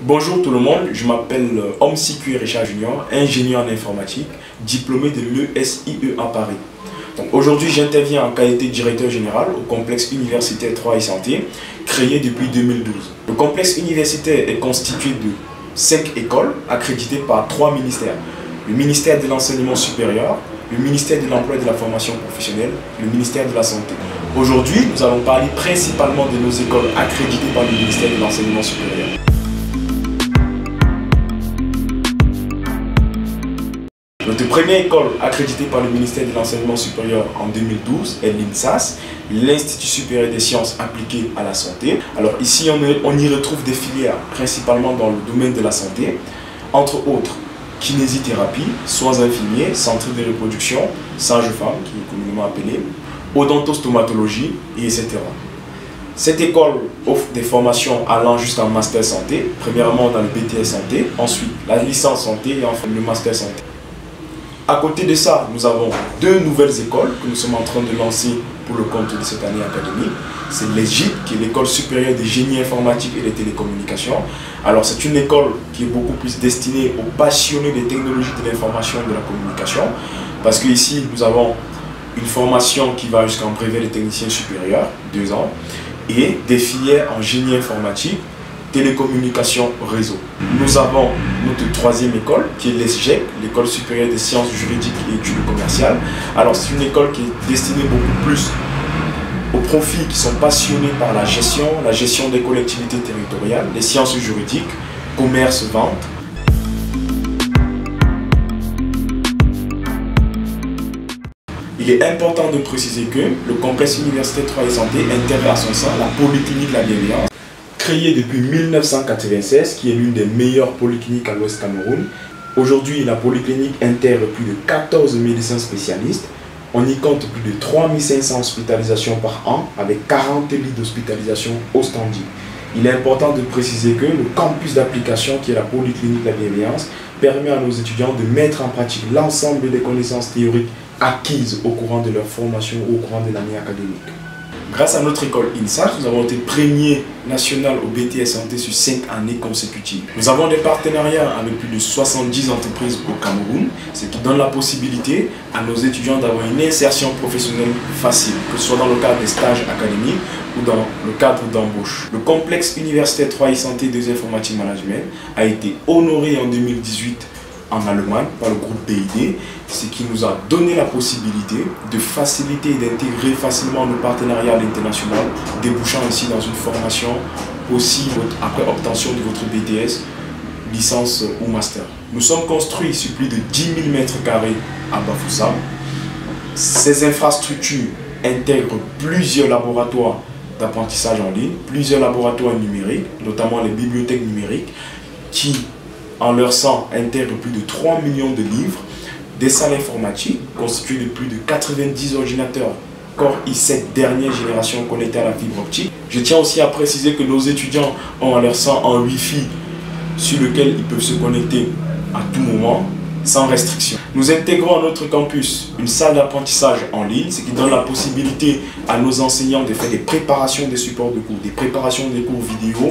Bonjour tout le monde, je m'appelle Omsiku Richard Junior, ingénieur en informatique, diplômé de l'ESIE à Paris. Aujourd'hui, j'interviens en qualité de directeur général au complexe universitaire 3 Santé, créé depuis 2012. Le complexe universitaire est constitué de 5 écoles accréditées par 3 ministères. Le ministère de l'enseignement supérieur, le ministère de l'emploi et de la formation professionnelle, le ministère de la santé. Aujourd'hui, nous allons parler principalement de nos écoles accréditées par le ministère de l'enseignement supérieur. Notre première école accréditée par le ministère de l'enseignement supérieur en 2012 est l'INSAS, l'Institut supérieur des sciences appliquées à la santé. Alors ici, on y retrouve des filières principalement dans le domaine de la santé, entre autres kinésithérapie, soins infirmiers, centre de reproduction, sage-femme qui est communément appelée, odontostomatologie, etc. Cette école offre des formations allant jusqu'en master santé, premièrement dans le BTS santé, ensuite la licence santé et enfin le master santé. À côté de ça, nous avons 2 nouvelles écoles que nous sommes en train de lancer pour le compte de cette année académique. C'est l'EGIT, qui est l'école supérieure des génies informatiques et des télécommunications. Alors c'est une école qui est beaucoup plus destinée aux passionnés des technologies de l'information et de la communication. Parce qu'ici, nous avons une formation qui va jusqu'en brevet de technicien supérieur, 2 ans, et des filières en génie informatique, télécommunications, réseau. Nous avons notre 3e école qui est l'ESGEC, l'école supérieure des sciences juridiques et études commerciales. Alors c'est une école qui est destinée beaucoup plus aux profils qui sont passionnés par la gestion des collectivités territoriales, les sciences juridiques, commerce, vente. Il est important de préciser que le complexe universitaire 3 Santé intègre à son sein la polyclinique La Bienveillance, créée depuis 1996, qui est l'une des meilleures polycliniques à l'Ouest Cameroun. Aujourd'hui, la polyclinique intègre plus de 14 médecins spécialistes. On y compte plus de 3500 hospitalisations par an, avec 40 lits d'hospitalisation au standing. Il est important de préciser que le campus d'application, qui est la polyclinique La Bienveillance, permet à nos étudiants de mettre en pratique l'ensemble des connaissances théoriques acquises au courant de leur formation ou au courant de l'année académique. Grâce à notre école INSAS, nous avons été premier national au BTS Santé sur 5 années consécutives. Nous avons des partenariats avec plus de 70 entreprises au Cameroun, ce qui donne la possibilité à nos étudiants d'avoir une insertion professionnelle facile, que ce soit dans le cadre des stages académiques ou dans le cadre d'embauche. Le complexe universitaire 3 Santé des informatiques management a été honoré en 2018 en Allemagne par le groupe BID, ce qui nous a donné la possibilité de faciliter et d'intégrer facilement le partenariat international, débouchant ainsi dans une formation possible après obtention de votre BTS, licence ou master. Nous sommes construits sur plus de 10 000 m² à Bafoussam. Ces infrastructures intègrent plusieurs laboratoires d'apprentissage en ligne, plusieurs laboratoires numériques, notamment les bibliothèques numériques, qui en leur sein intègrent plus de 3 millions de livres, des salles informatiques constituées de plus de 90 ordinateurs Core i7 dernière génération connectés à la fibre optique. Je tiens aussi à préciser que nos étudiants ont en leur sein un Wi-Fi sur lequel ils peuvent se connecter à tout moment, sans restriction. Nous intégrons à notre campus une salle d'apprentissage en ligne, ce qui donne la possibilité à nos enseignants de faire des préparations des supports de cours, des préparations des cours vidéo,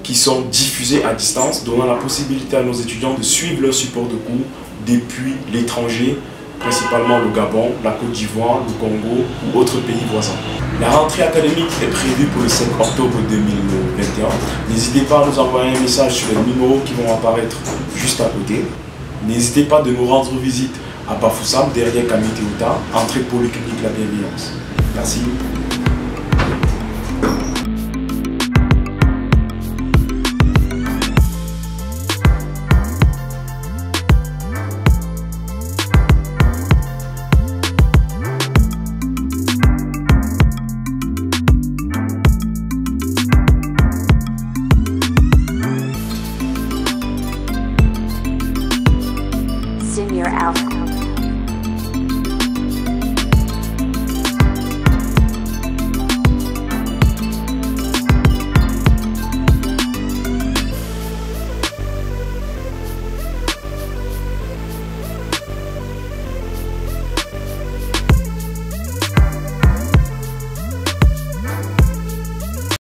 qui sont diffusés à distance, donnant la possibilité à nos étudiants de suivre leur support de cours depuis l'étranger, principalement le Gabon, la Côte d'Ivoire, le Congo ou autres pays voisins. La rentrée académique est prévue pour le 5 octobre 2021. N'hésitez pas à nous envoyer un message sur les numéros qui vont apparaître juste à côté. N'hésitez pas de nous rendre visite à Bafoussam, derrière Camille Théouta, entrée polyclinique La Bienveillance. Merci.